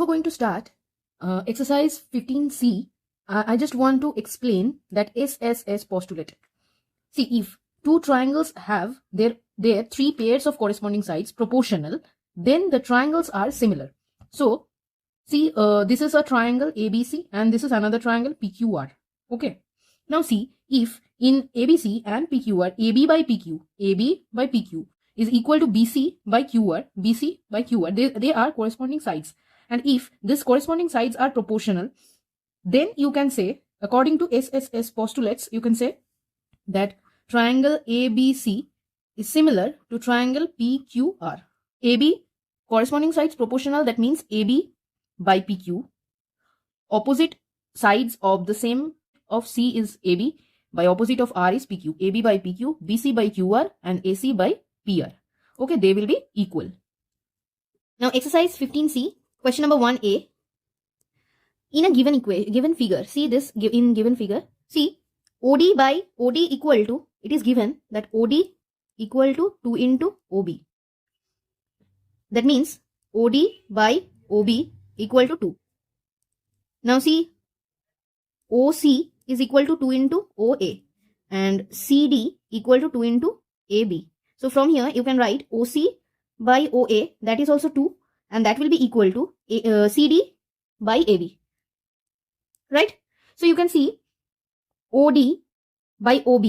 going to start exercise 15C. I just want to explain that SSS postulate. See, if two triangles have their three pairs of corresponding sides proportional, then the triangles are similar. So, see, this is a triangle ABC and this is another triangle PQR. Okay. Now see, if in ABC and PQR, AB by PQ is equal to BC by QR, they are corresponding sides. And if these corresponding sides are proportional, then you can say, according to SSS postulates, you can say that triangle ABC is similar to triangle PQR. AB, corresponding sides proportional, that means AB by PQ. Opposite sides of the same of C is AB, by opposite of R is PQ. AB by PQ, BC by QR, and AC by PR. Okay, they will be equal. Now exercise 15C, question number 1A. In a given figure, see this in given figure, see OD by OD equal to, it is given that OD equal to 2 into OB. That means OD by OB equal to 2. Now see, OC is equal to 2 into OA and CD equal to 2 into AB. So from here you can write OC by OA, that is also 2, and that will be equal to CD by AB. Right? So you can see OD by OB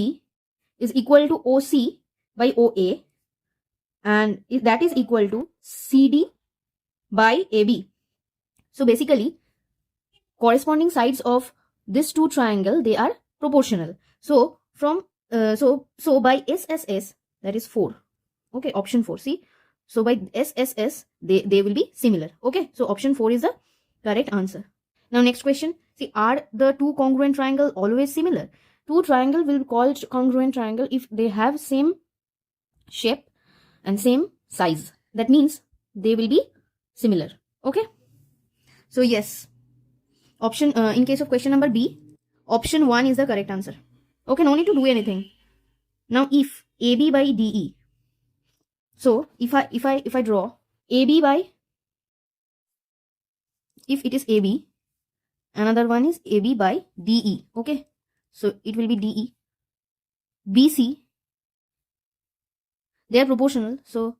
is equal to OC by OA, and that is equal to CD by AB. So basically, corresponding sides of this two triangle, they are proportional. So from so by SSS, that is 4. Okay, option 4. See, so by SSS they will be similar. Okay, so option 4 is the correct answer. Now next question. See, are the two congruent triangle always similar? Two triangle will be called congruent triangle if they have same shape and same size. That means they will be similar. Okay. So yes, option in case of question number B, option 1 is the correct answer. Okay, no need to do anything. Now if AB by DE, so if I draw AB by, if it is AB, another one is AB by DE. Okay, so it will be DE. BC, they are proportional, so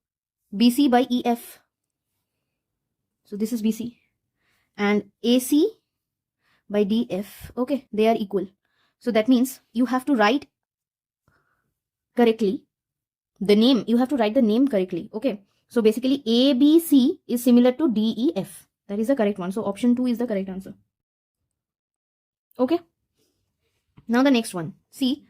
BC by EF, so this is BC, and AC by DF. Okay, they are equal. So that means you have to write correctly the name, you have to write the name correctly. Okay, so basically ABC is similar to DEF. That is the correct one. So option 2 is the correct answer. Okay, now the next one. See,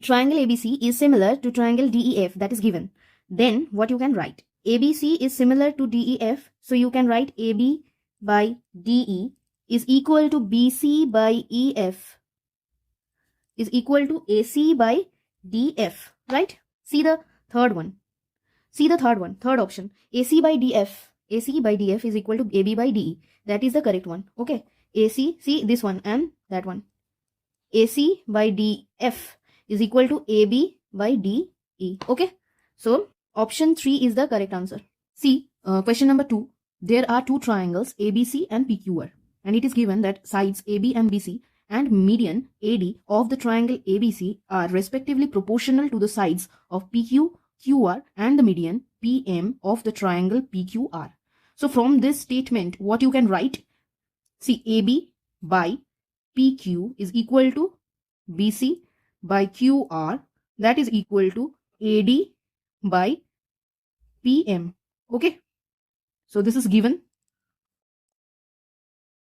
triangle ABC is similar to triangle DEF, that is given. Then what you can write? ABC is similar to DEF, so you can write AB by DE is equal to BC by EF is equal to AC by DF, right? See the third one. See the third one, third option. AC by DF is equal to AB by DE. That is the correct one. Okay. AC, see this one and that one. AC by DF is equal to AB by DE. Okay. So option 3 is the correct answer. See, question number 2. There are two triangles ABC and PQR, and it is given that sides AB and BC and median AD of the triangle ABC are respectively proportional to the sides of PQ, QR and the median PM of the triangle PQR. So from this statement, what you can write? See, AB by PQ is equal to BC by QR, that is equal to AD by PM. Okay, so this is given.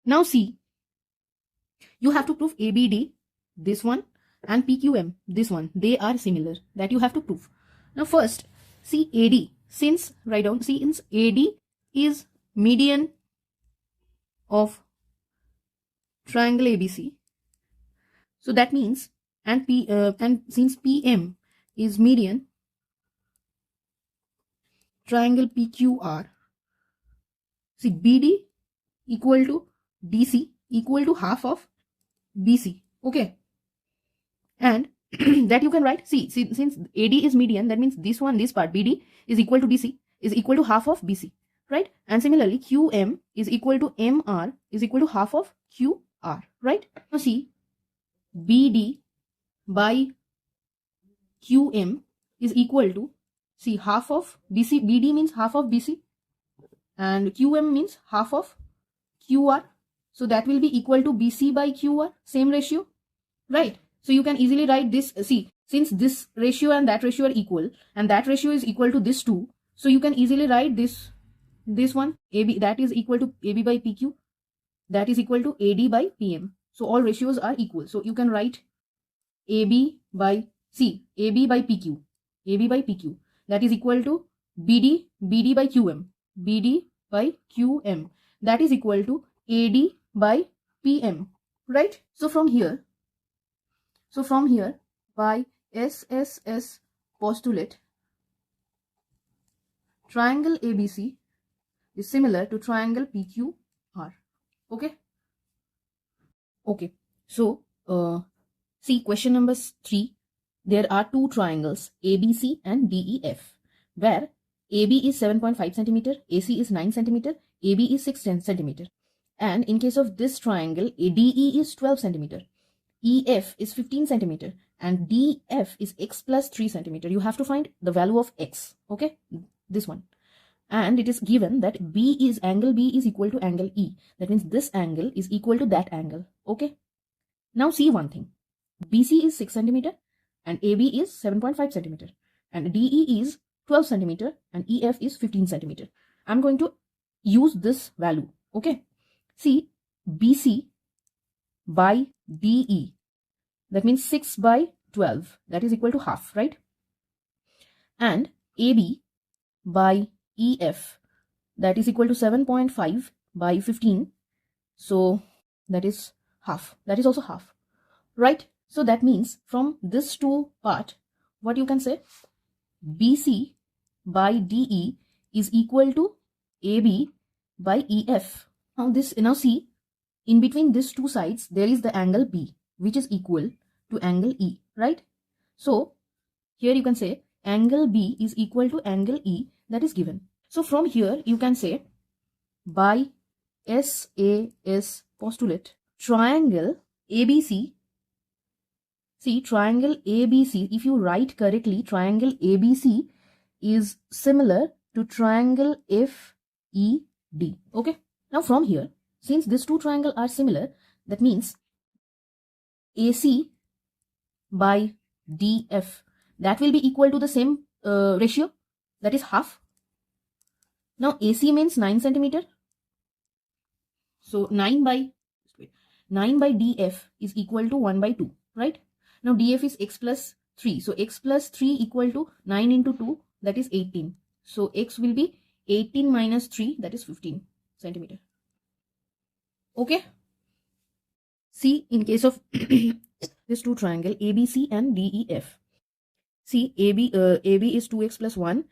Now see, you have to prove ABD, this one, and PQM, this one. They are similar. That you have to prove. Now first, see AD. Since, write down, see, since AD is median of triangle ABC, so that means, and since PM is median triangle PQR, see BD equal to DC equal to half of BC. Okay, and that you can write, see, since AD is median, that means this one, this part BD is equal to DC is equal to half of BC. right? And similarly, QM is equal to MR is equal to half of QR, right? Now see, BD by QM is equal to, see, half of BC. BD means half of BC and QM means half of QR. So that will be equal to BC by QR, same ratio, right? So you can easily write this. See, since this ratio and that ratio are equal and that ratio is equal to this two, so you can easily write this one, AB, that is equal to AB by PQ, that is equal to AD by PM. So all ratios are equal. So you can write AB by AB by PQ, AB by PQ, that is equal to BD by QM, BD by QM, that is equal to AD by PM, right? So from here by SSS postulate, triangle ABC is similar to triangle PQR. Okay. So see, question number 3. There are two triangles ABC and DEF, where AB is 7.5 centimeter, AC is 9 centimeter, AB is 6 centimeter. And in case of this triangle, DE is 12 centimeter, EF is 15 centimeter, and DF is x plus 3 centimeter. You have to find the value of x. Okay, this one. And it is given that angle B is equal to angle E. That means this angle is equal to that angle. Okay. Now see one thing. BC is 6 centimeter and AB is 7.5 centimeter and DE is 12 centimeter and EF is 15 centimeter. I'm going to use this value. Okay. See, BC by DE, that means 6 by 12, that is equal to half, right? And AB by EF, that is equal to 7.5 by 15, so that is half, that is also half, right? So that means from this two part, what you can say, BC by DE is equal to AB by EF. Now see, in between these two sides there is the angle B, which is equal to angle E, right? So here you can say angle B is equal to angle E, that is given. So from here you can say by SAS postulate, triangle ABC, see, triangle ABC, if you write correctly, triangle ABC is similar to triangle FED. Okay. Now from here, since these two triangles are similar, that means AC by DF, that will be equal to the same ratio, that is half. Now AC means 9 centimeter. So 9 by DF is equal to 1 by 2, right? Now DF is x plus 3. So x plus 3 equal to 9 into 2, that is 18. So x will be 18 minus 3, that is 15 centimeter. Okay. See, in case of this two triangle ABC and DEF, see, AB is 2x plus 1,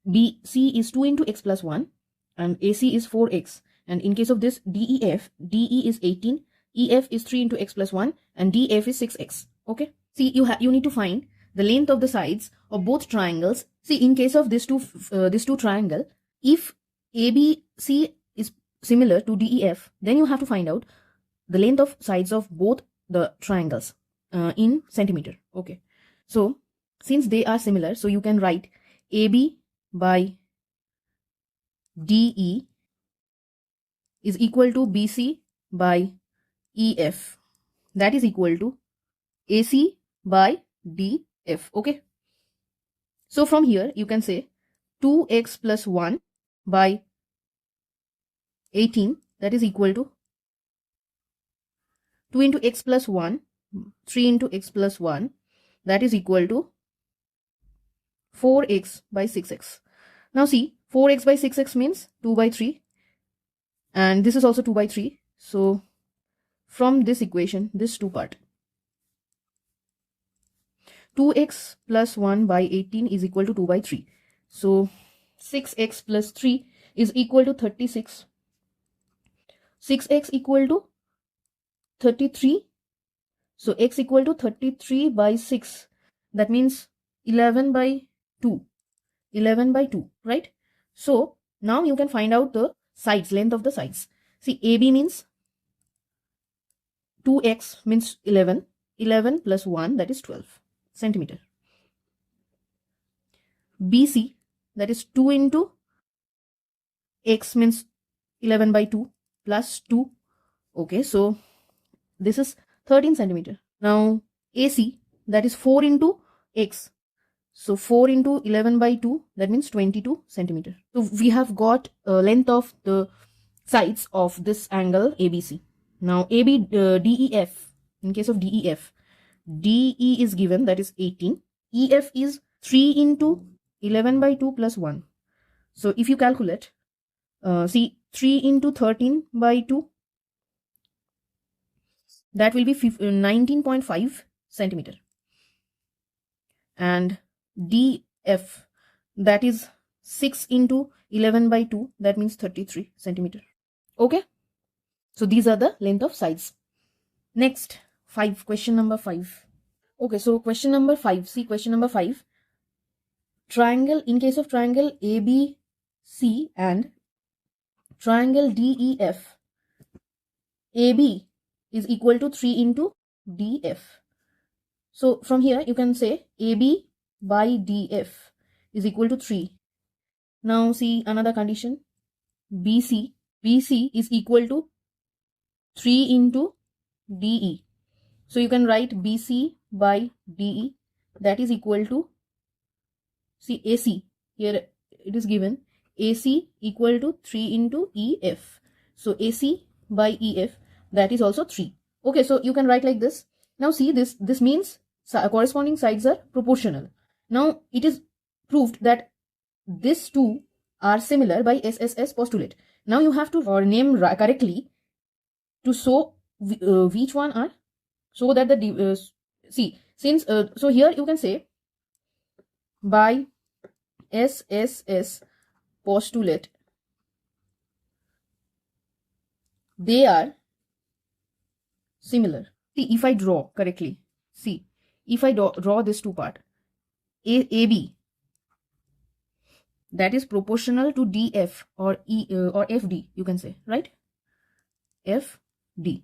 BC is 2 into x plus 1, and AC is 4x. And in case of this DEF, DE is 18, EF is 3 into x plus 1, and DF is 6x. Okay. See, you need to find the length of the sides of both triangles. See, in case of this two triangle, if ABC is similar to DEF, then you have to find out the length of sides of both the triangles in centimeter. Okay. So since they are similar, so you can write AB by DE is equal to BC by EF, that is equal to AC by DF. Okay. So from here you can say 2x plus 1 by 18, that is equal to 2 into x plus 1, 3 into x plus 1, that is equal to 4x by 6x. Now see, 4x by 6x means 2 by 3, and this is also 2 by 3. So from this equation, this two part, 2x plus 1 by 18 is equal to 2 by 3. So 6x plus 3 is equal to 36. 6x equal to 33. So x equal to 33 by 6. That means 11 by 2. 11 by 2, right? So Now you can find out the sides, length of the sides. See, AB means 2x means 11. 11 plus 1, that is 12 centimeter. BC, that is 2 into x means 11 by 2 plus 2. Okay, so this is 13 centimeter. Now AC, that is 4 into x. So 4 into 11 by 2, that means 22 centimeter. So we have got length of the sides of this angle ABC. Now DEF, in case of DEF, DE is given, that is 18. EF is 3 into 11 by 2 plus 1. So if you calculate, see 3 into 13 by 2, that will be 19.5 centimeter. And DF, that is 6 into 11 by 2, that means 33 centimeter. Okay, so these are the length of sides. Next, question number 5. Okay, so question number 5. See, question number 5. Triangle, in case of triangle ABC and triangle DEF, AB is equal to 3 into DF. So from here you can say AB by DF is equal to 3. Now see another condition, BC is equal to 3 into DE. So you can write BC by DE, that is equal to, see AC, here it is given AC equal to 3 into EF. So AC by EF, that is also 3. Okay, so you can write like this. Now see, this means corresponding sides are proportional. Now it is proved that these two are similar by SSS postulate. Now you have to name correctly to show which one are, so that the see, since so here you can say by SSS postulate they are similar. See, if I draw correctly, see, if I draw this two part, AB, that is proportional to DF or or FD, you can say, right? FD.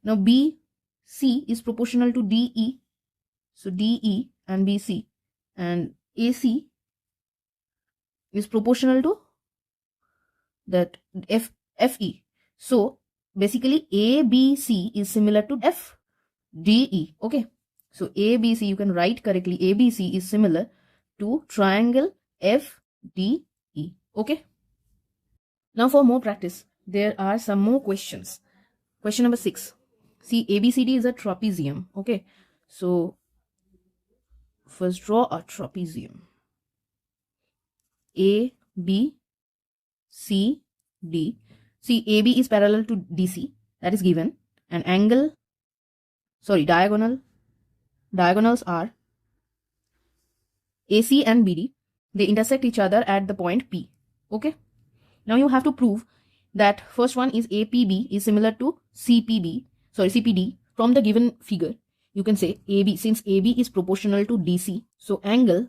Now BC is proportional to DE, so DE and BC, and AC is proportional to that FE. So basically ABC is similar to FDE. Okay, so ABC, you can write correctly, ABC is similar to triangle FDE. Okay, now for more practice, there are some more questions. Question number 6. See, ABCD is a trapezium. Okay, so first draw a trapezium. A, B, C, D. See, AB is parallel to DC, that is given. And diagonals are AC and BD. They intersect each other at the point P. Okay, now you have to prove that first one is APB is similar to CPD from the given figure. You can say AB, since AB is proportional to DC, so angle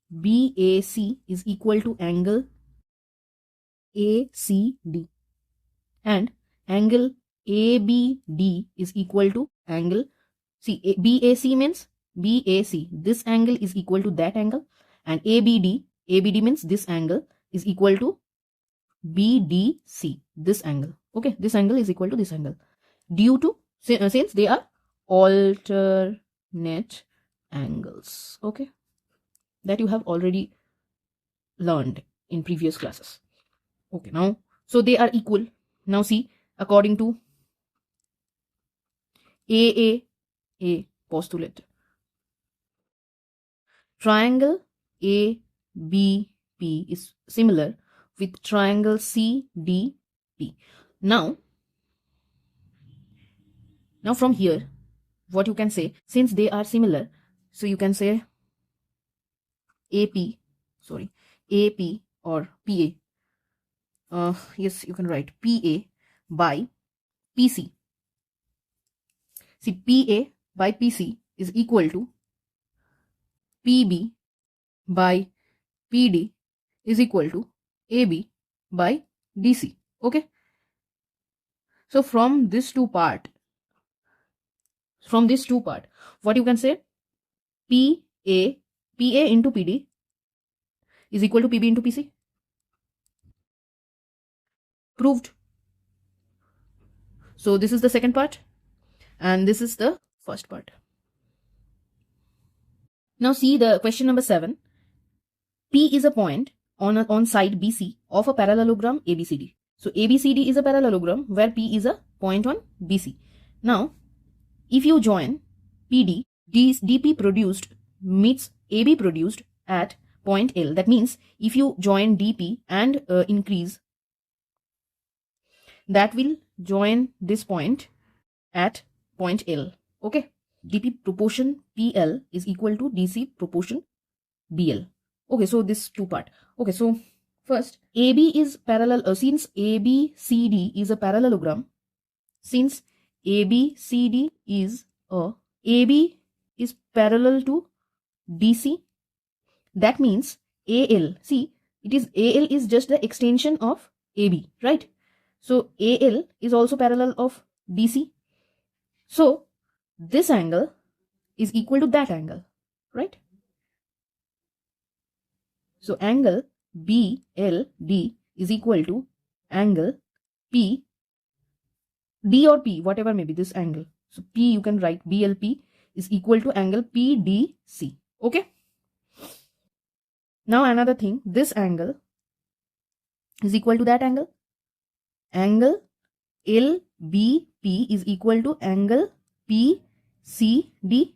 BAC is equal to angle ACD, and angle ABD is equal to angle, see, BAC means BAC, this angle is equal to that angle, and ABD means this angle is equal to BDC, this angle. Okay, this angle is equal to this angle, due to since they are alternate angles. Okay, that you have already learned in previous classes. Okay, now so they are equal. Now see, according to AAA postulate, triangle ABP is similar with triangle CDP. Now from here, what you can say, since they are similar, so you can say AP or PA. Yes, you can write PA by PC. See, PA by PC is equal to PB by PD is equal to AB by DC. Okay. So from this two part, what you can say, PA into PD is equal to PB into PC. Proved. So this is the second part and this is the first part. Now see the question number 7. P is a point on side BC of a parallelogram ABCD. So ABCD is a parallelogram where P is a point on BC. Now, if you join PD, DP produced meets AB produced at point L. That means if you join DP and increase, that will join this point at point L. Okay. DP proportion PL is equal to DC proportion BL. Okay, so this two part. Okay, so first AB is parallel, since ABCD is a parallelogram, since ABCD is AB is parallel to DC, that means AL, see, it is AL is just the extension of AB, right? So AL is also parallel of DC. So this angle is equal to that angle, right? So angle BLD is equal to angle P, D or P, whatever may be this angle. So P you can write BLP is equal to angle PDC. Okay. Now another thing, this angle is equal to that angle. Angle LBP is equal to angle PCD.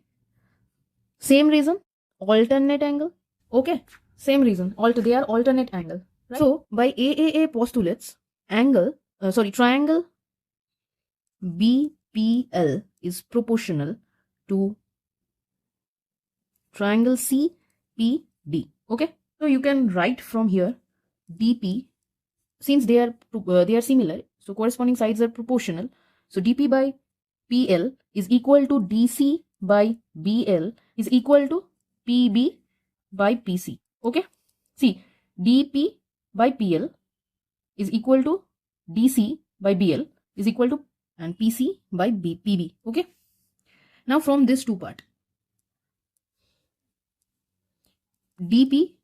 Same reason, alternate angle. Okay. Same reason, they are alternate angle. Right? So by AAA postulates, triangle BPL is proportional to triangle CPD. Okay, so you can write from here DP, since they are similar, so corresponding sides are proportional. So DP by PL is equal to DC by BL is equal to PB by PC. Okay, see, DP by PL is equal to DC by BL is equal to and PC by PB. Okay, now from this two part, DP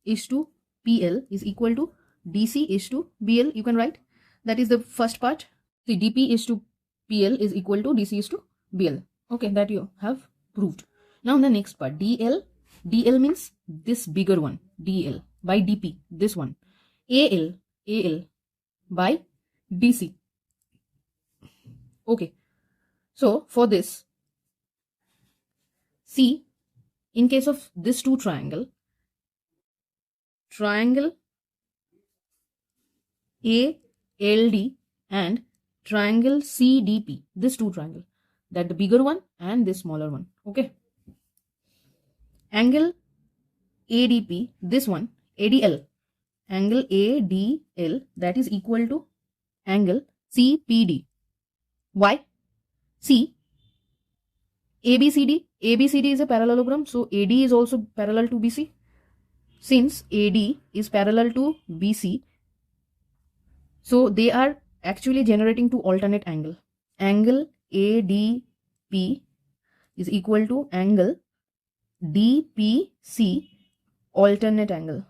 is to PL is equal to DC is to BL, you can write. That is the first part. See, DP is to PL is equal to DC is to BL. Okay, that you have proved. Now the next part, DL means this bigger one, DL by DP, this one. AL by DC. Okay, so for this, see, in case of this two triangle ALD and triangle CDP, this two triangle, that the bigger one and this smaller one. Okay, angle ADP, this one, ADL, angle ADL, that is equal to angle CPD. Why? See, ABCD is a parallelogram, so AD is also parallel to BC. Since AD is parallel to BC, so they are actually generating two alternate angle. Angle ADP is equal to angle DPC, alternate angle.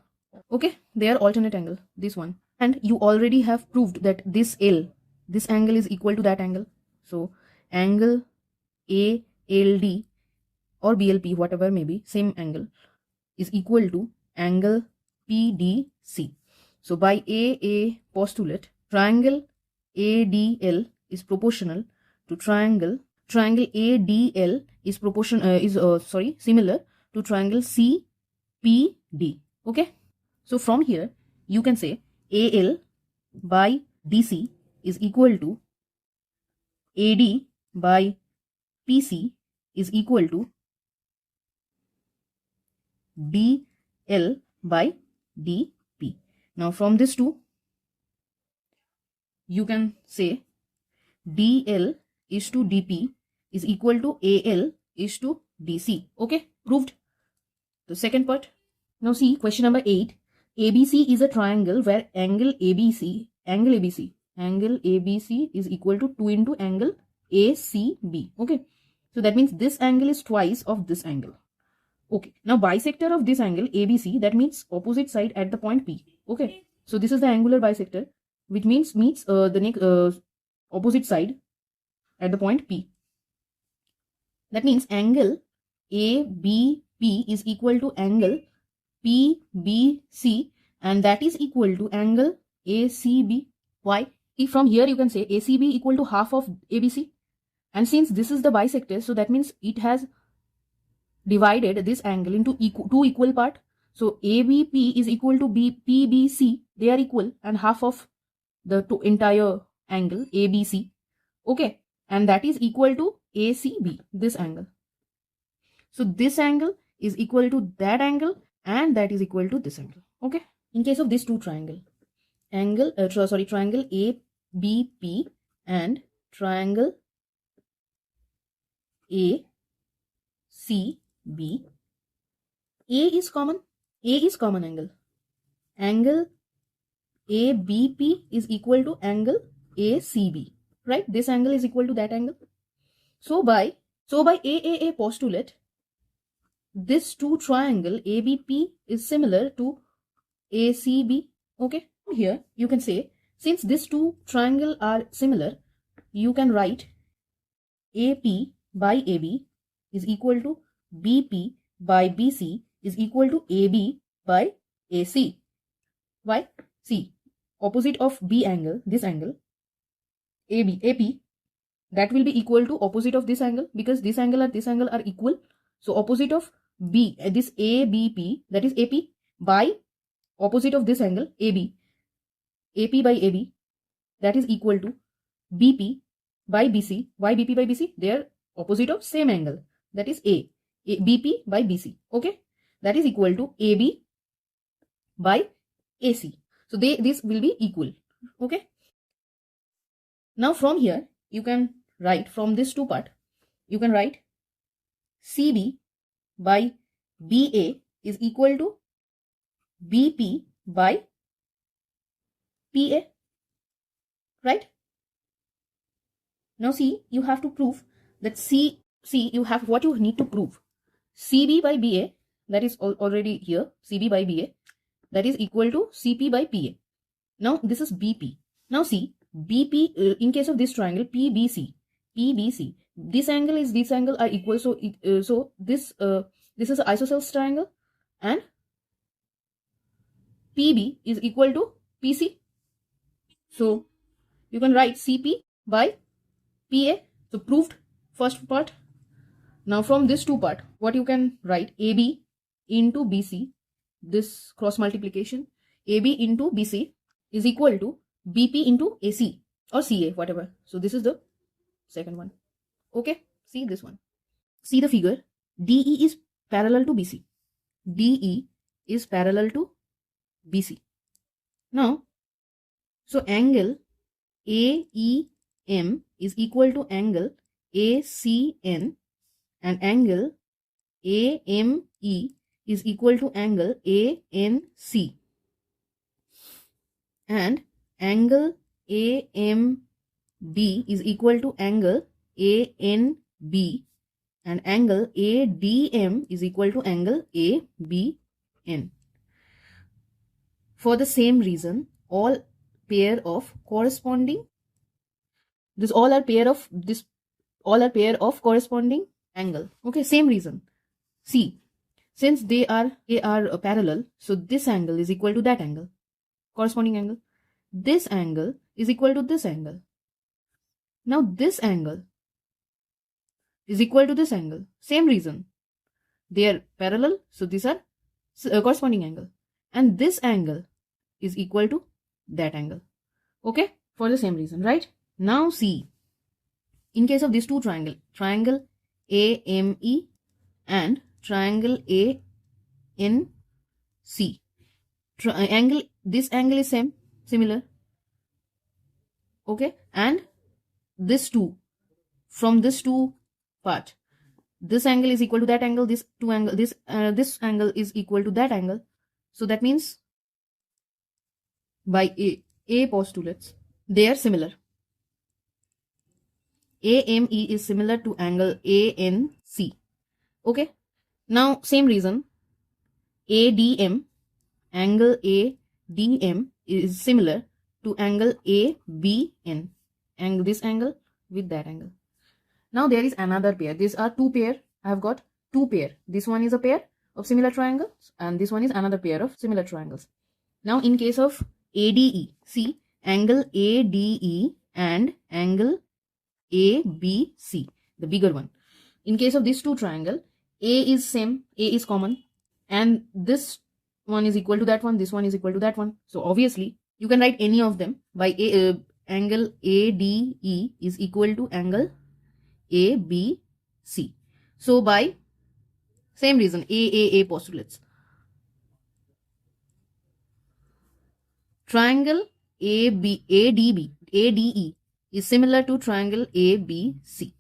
Okay, they are alternate angle, this one. And you already have proved that this angle is equal to that angle. So angle ALD or BLP, whatever may be, same angle, is equal to angle PDC. So by AA postulate, triangle ADL is proportional to triangle ADL is similar to triangle CPD. Okay, so from here you can say AL by DC is equal to AD by PC is equal to DL by DP. Now from this two, you can say DL is to DP is equal to AL is to DC. Okay, proved. The second part. Now see question number 8. ABC is a triangle where angle ABC is equal to 2 into angle ACB. Okay, so that means this angle is twice of this angle. Okay, now bisector of this angle ABC, that means opposite side at the point P. Okay, so this is the angular bisector, which means meets the next opposite side at the point P. That means angle ABP is equal to angle PBC, and that is equal to angle ACB. Why? If from here you can say ACB equal to half of ABC, and since this is the bisector, so that means it has divided this angle into two equal part. So ABP is equal to PBC, they are equal, and half of the entire angle ABC. Okay, and that is equal to ACB, this angle. So this angle is equal to that angle, and that is equal to this angle. Okay, in case of this two triangle, triangle ABP and triangle ACB, A is common angle. Angle ABP is equal to angle ACB, right? This angle is equal to that angle. So by AAA postulate, this two triangle ABP is similar to ACB. Okay, here you can say, since these two triangle are similar, you can write AP by AB is equal to BP by BC is equal to AB by AC. Why? See, opposite of B angle, this angle, AP, that will be equal to opposite of this angle, because this angle and this angle are equal. So opposite of B, this ABP, that is AP, by opposite of this angle, AB, AP by AB, that is equal to BP by BC. Why BP by BC? They are opposite of same angle, that is BP by BC. Okay, that is equal to AB by AC. So this will be equal. Okay, now from here you can write, from this two part, you can write CB by BA is equal to BP by PA, right? Now see, you have to prove that you have what you need to prove. CB by BA, that is already here, CB by BA, that is equal to CP by PA. Now this is BP. Now see, BP, in case of this triangle PBC, this angle is this angle are equal. So this is an isosceles triangle, and PB is equal to PC. So you can write CP by PA. So proved first part. Now from this two part, what you can write, AB into BC, this cross multiplication, AB into BC is equal to BP into AC or CA, whatever. So this is the second one. Okay, see this one. See the figure. DE is parallel to BC. DE is parallel to BC. Now, so angle AEM is equal to angle ACN, and angle AME is equal to angle ANC, and angle AMB is equal to angle ANB, and angle ADM is equal to angle ABN. For the same reason, all pair of corresponding, all are pair of corresponding angle. Okay, same reason. See, since they are parallel, so this angle is equal to that angle, corresponding angle. This angle is equal to this angle. Now this angle is equal to this angle. Same reason. They are parallel, so these are corresponding angle. And this angle is equal to that angle. Okay, for the same reason, right? Now see, in case of these two triangle AME and triangle ANC, this angle is similar. Okay, and this two, from this two part, this angle is equal to that angle, this angle is equal to that angle. So that means by A postulates, they are similar. AME is similar to angle ANC. Okay. Now same reason, ADM, angle ADM is similar to angle ABN. Angle, this angle with that angle. Now there is another pair. These are two pair. I have got two pair. This one is a pair of similar triangles and this one is another pair of similar triangles. Now in case of ADE, see angle ADE and angle ABC, the bigger one. In case of these two triangle, A is same, A is common, and this one is equal to that one, this one is equal to that one. So obviously you can write any of them by angle ADE is equal to angle ABC. So by same reason, AAA postulates, triangle ADE is similar to triangle ABC.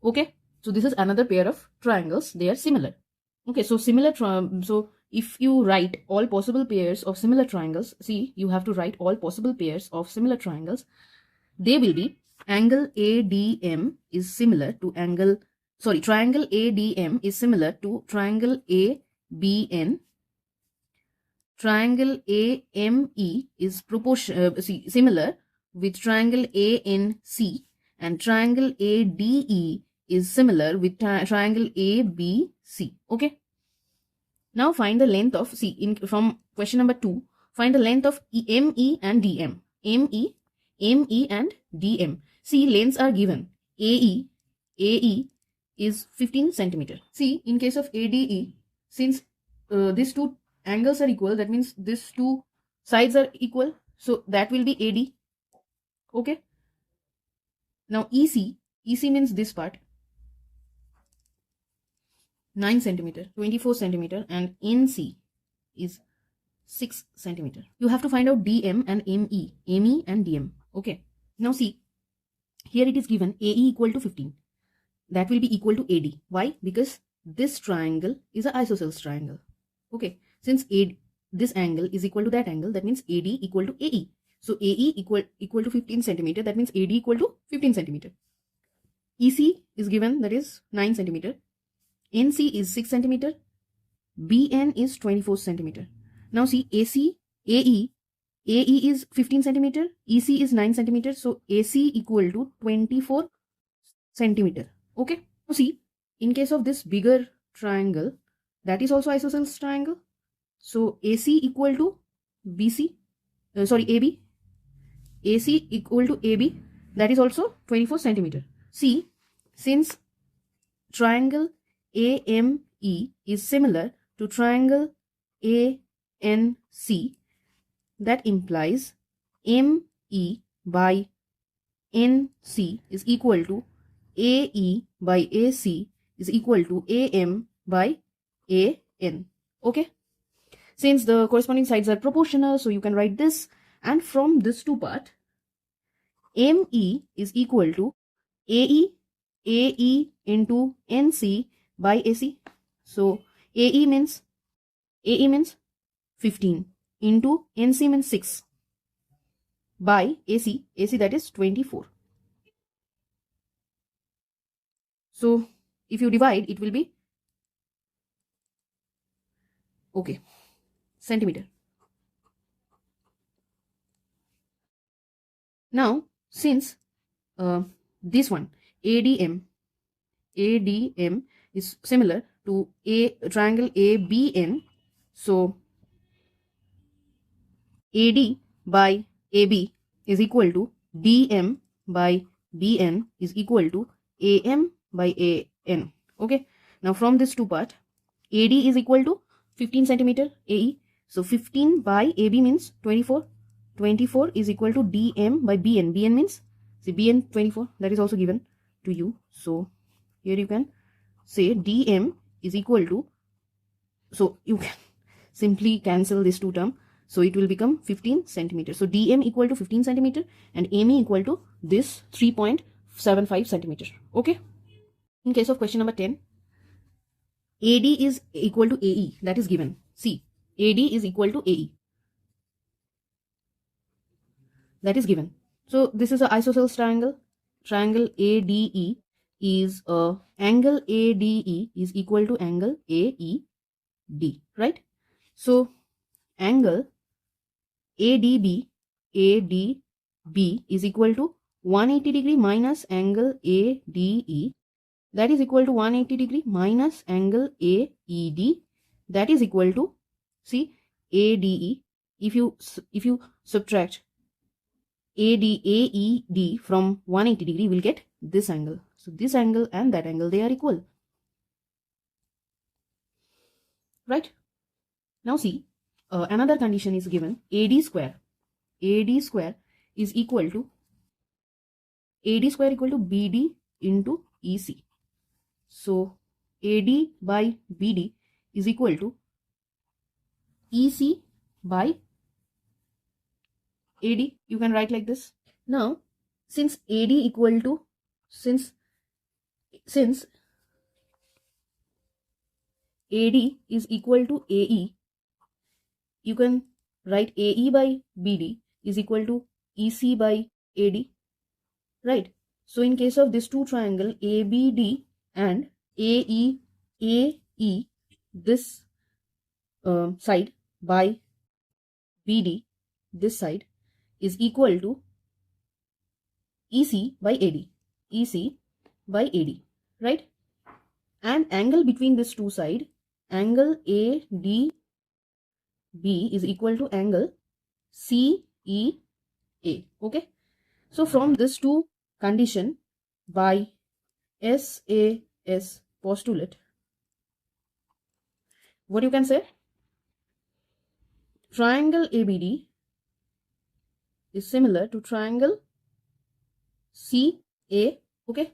Okay, so this is another pair of triangles. They are similar. Okay, so similar. So if you write all possible pairs of similar triangles, see, you have to write all possible pairs of similar triangles. They will be angle ADM is similar to angle. Sorry, triangle ADM is similar to triangle ABN. Triangle AME is similar with triangle ANC, and triangle ADE is similar with triangle ABC. Okay. Now find the length of, see, from question number 2, find the length of ME and DM. ME and DM. See, lengths are given. AE is 15 centimeter. See, in case of ADE, since these two angles are equal, that means these two sides are equal, so that will be AD. Okay. Now EC means this part, 9 centimeter, 24 centimeter, and NC is 6 centimeter. You have to find out DM and ME and DM. Okay. Now see, here it is given AE equal to 15. That will be equal to AD. Why? Because this triangle is an isosceles triangle. Okay. Since this angle is equal to that angle, that means AD equal to AE. So AE equal to 15 centimeter. That means AD equal to 15 centimeter. EC is given, that is 9 centimeter. NC is 6 centimeter. BN is 24 centimeter. Now see, AE is 15 centimeter. EC is 9 centimeter. So AC equal to 24 centimeter. Okay. Now see, in case of this bigger triangle, that is also isosceles triangle. So AC equal to AB. AC equal to AB, that is also 24 centimeter. See, since triangle AME is similar to triangle ANC, that implies ME by NC is equal to AE by AC is equal to AM by AN. Okay. Since the corresponding sides are proportional, so you can write this, and from this two part, ME is equal to AE into NC by AC. So AE means 15 into NC means 6 by AC that is 24. So if you divide, it will be, okay, centimeter. Now since this one ADM is similar to triangle ABN, so AD by AB is equal to DM by BN is equal to AM by AN. Okay. Now from this two part, AD is equal to 15 centimeter AE. So 15 by AB means 24. 24 is equal to DM by BN. BN means, see, BN 24, that is also given to you. So here you can say DM is equal to, so you can simply cancel this two term. So it will become 15 centimeter. So DM equal to 15 centimeter and ME equal to this 3.75 centimeter. Okay. In case of question number 10, AD is equal to AE, that is given. See, AD is equal to AE. that is given. So this is an isosceles triangle. Triangle ADE is angle ADE is equal to angle AED, right? So angle ADB is equal to 180 degree minus angle ADE, that is equal to 180 degree minus angle AED, that is equal to, see, ADE. If you subtract AED from 180 degree, we'll get this angle. So this angle and that angle, they are equal, right? Now see, another condition is given. AD square is equal to BD into EC. So AD by BD is equal to EC by AD. You can write like this. Now, since AD equal to, since AD is equal to AE, you can write AE by BD is equal to EC by AD, right? So in case of this two triangle ABD and AE, this side by BD, this side, is equal to EC by AD, right? And angle between these two sides, angle ADB is equal to angle CEA, okay? So from this two condition by SAS postulate, what you can say? Triangle ABD is similar to triangle CA, okay?